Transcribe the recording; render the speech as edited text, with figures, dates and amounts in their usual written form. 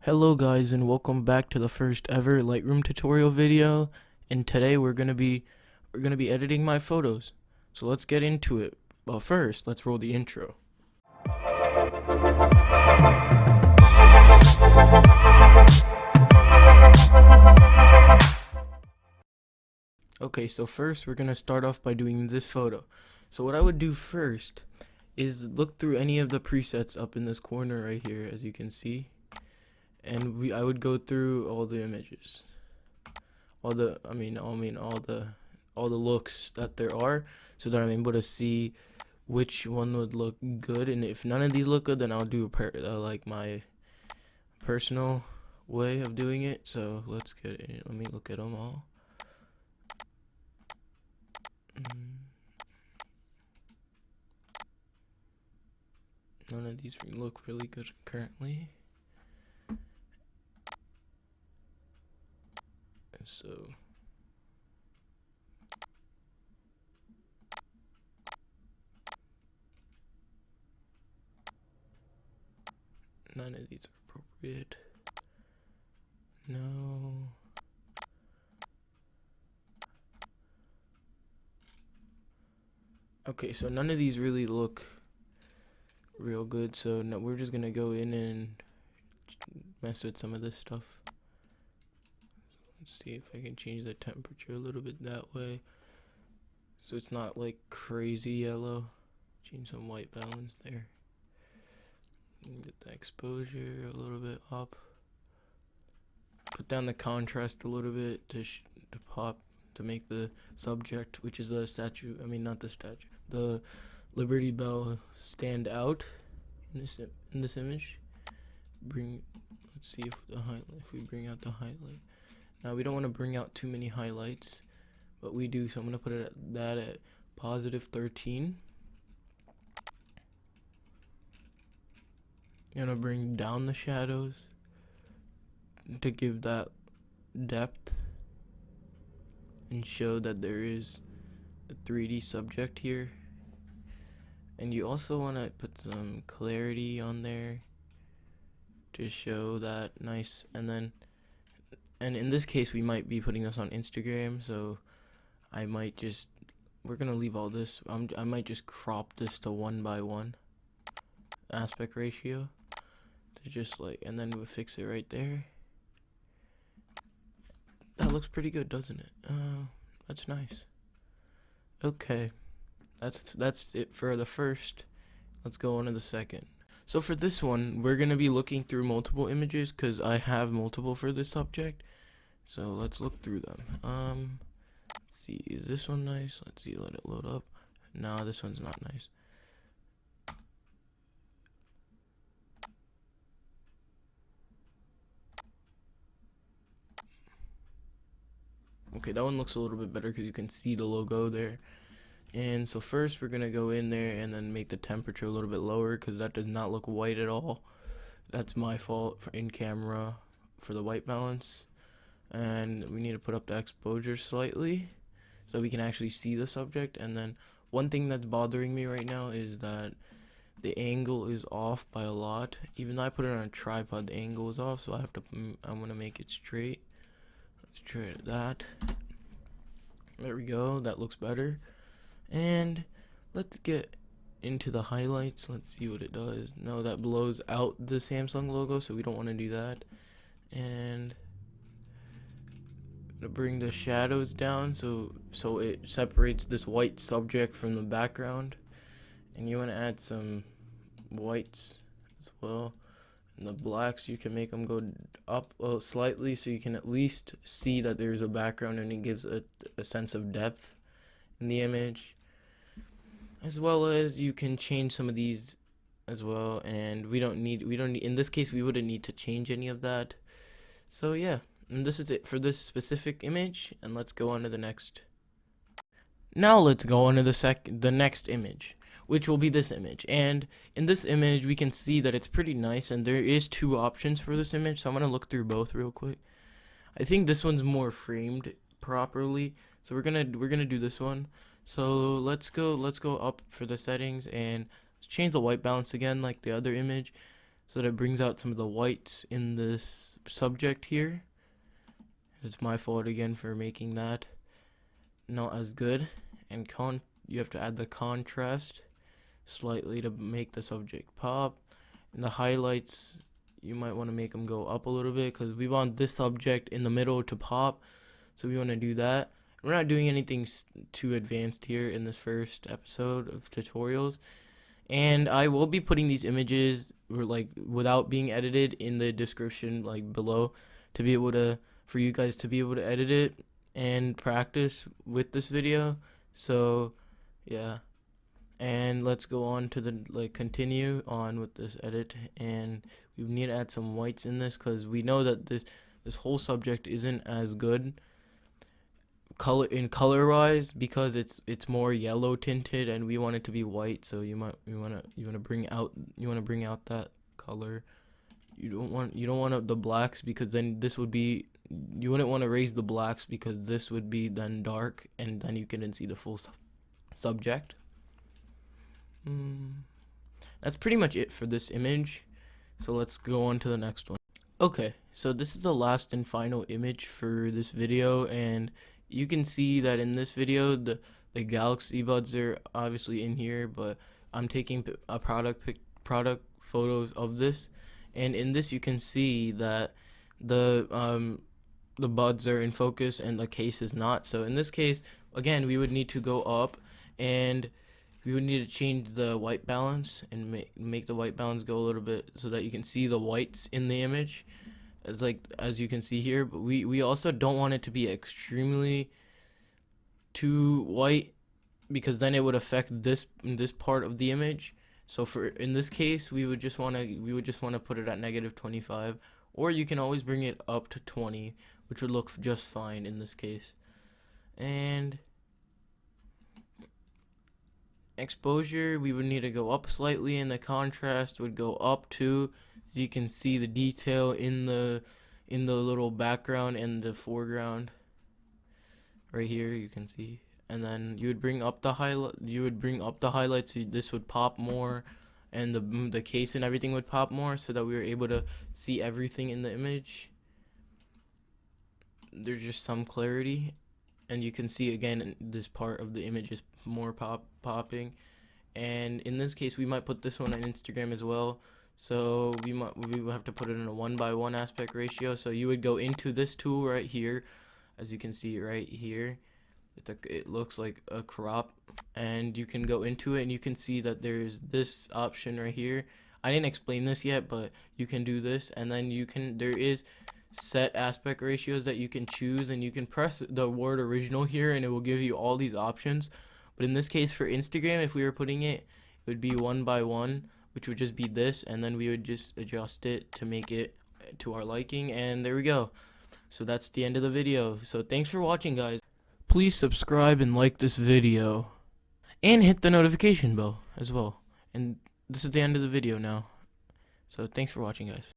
Hello guys, and welcome back to the first ever Lightroom tutorial video. And today we're gonna be editing my photos. So let's get into it. But first, let's roll the intro. Okay, so first we're gonna start off by doing this photo. So what I would do first is look through any of the presets up in this corner right here, as you can see. And I would go through all the images, all the looks that there are, so that I'm able to see which one would look good. And if none of these look good, then I'll do like my personal way of doing it. So let's get it. Let me look at them all. None of these look really good currently. So none of these are appropriate. No. Okay, so none of these really look real good, so no, we're just gonna go in and mess with some of this stuff. Let's see if I can change the temperature a little bit that way, so it's not like crazy yellow. Change some white balance there. Get the exposure a little bit up. Put down the contrast a little bit to pop, to make the subject, which is the statue, the Liberty Bell, stand out in this image. Let's see if we bring out the highlight. Now we don't want to bring out too many highlights, but we do, so I'm going to put that at positive 13. I'm going to bring down the shadows to give that depth and show that there is a 3D subject here. And you also want to put some clarity on there to show that nice. And in this case, we might be putting this on Instagram, so we're gonna leave all this. I might just crop this to 1:1 aspect ratio to just and then we'll fix it right there. That looks pretty good, doesn't it? That's nice. Okay, that's it for the first. Let's go on to the second. So for this one, we're gonna be looking through multiple images because I have multiple for this subject. So let's look through them. Let's see, is this one nice? Let's see, let it load up. No, this one's not nice. Okay, that one looks a little bit better because you can see the logo there. And so first we're gonna go in there and then make the temperature a little bit lower because that does not look white at all. That's my fault in camera for the white balance. And we need to put up the exposure slightly so we can actually see the subject. And then one thing that's bothering me right now is that the angle is off by a lot. Even though I put it on a tripod, the angle is off, so I'm gonna make it straight. Let's try that. There we go, that looks better. And let's get into the highlights. Let's see what it does. No, that blows out the Samsung logo, so we don't want to do that. And to bring the shadows down so it separates this white subject from the background. And you want to add some whites as well. And the blacks, you can make them go up slightly so you can at least see that there's a background, and it gives a sense of depth in the image. As well as you can change some of these as well, and we don't need in this case we wouldn't need to change any of that. So yeah, and this is it for this specific image, and let's go on to the next. Now let's go on to the next image, which will be this image. And in this image we can see that it's pretty nice, and there is 2 options for this image, so I'm going to look through both real quick. I think this one's more framed properly, so we're going to do this one. So let's go up for the settings and change the white balance again like the other image. so that it brings out some of the whites in this subject here. It's my fault again for making that not as good. And you have to add the contrast slightly to make the subject pop. And the highlights, you might want to make them go up a little bit because we want this subject in the middle to pop, so we want to do that. We're not doing anything too advanced here in this first episode of tutorials, and I will be putting these images without being edited in the description below to be able to, for you guys to be able to edit it and practice with this video. So yeah, and let's go on to the continue on with this edit, and we need to add some whites in this because we know that this whole subject isn't as good color wise because it's more yellow tinted, and we want it to be white. So you want to bring out that color. You don't want the blacks, because then this would be, you wouldn't want to raise the blacks because this would be then dark, and then you couldn't see the full subject. That's pretty much it for this image, so let's go on to the next one. Okay, so this is the last and final image for this video, and you can see that in this video the galaxy buds are obviously in here, but I'm taking a product photos of this, and in this you can see that the buds are in focus and the case is not. So in this case, again, we would need to go up, and we would need to change the white balance and make the white balance go a little bit so that you can see the whites in the image as you can see here. But we also don't want it to be extremely too white, because then it would affect this part of the image. So in this case, we would just want to put it at -25, or you can always bring it up to 20, which would look just fine in this case. And exposure, we would need to go up slightly, and the contrast would go up too, so you can see the detail in the little background and the foreground right here, you can see. And then you would bring up the highlights, so this would pop more, and the case and everything would pop more, so that we were able to see everything in the image. There's just some clarity, and you can see again this part of the image is more popping. And in this case, we might put this one on Instagram as well, so we will have to put it in a 1:1 aspect ratio. So you would go into this tool right here, as you can see right here. It looks like a crop, and you can go into it, and you can see that there's this option right here. I didn't explain this yet, but you can do this, and then there is set aspect ratios that you can choose, and you can press the word original here, and it will give you all these options. But in this case, for Instagram, if we were putting it, it would be 1:1, which would just be this, and then we would just adjust it to make it to our liking, and there we go. So that's the end of the video. So thanks for watching, guys. Please subscribe and like this video, and hit the notification bell as well. And this is the end of the video now. So thanks for watching, guys.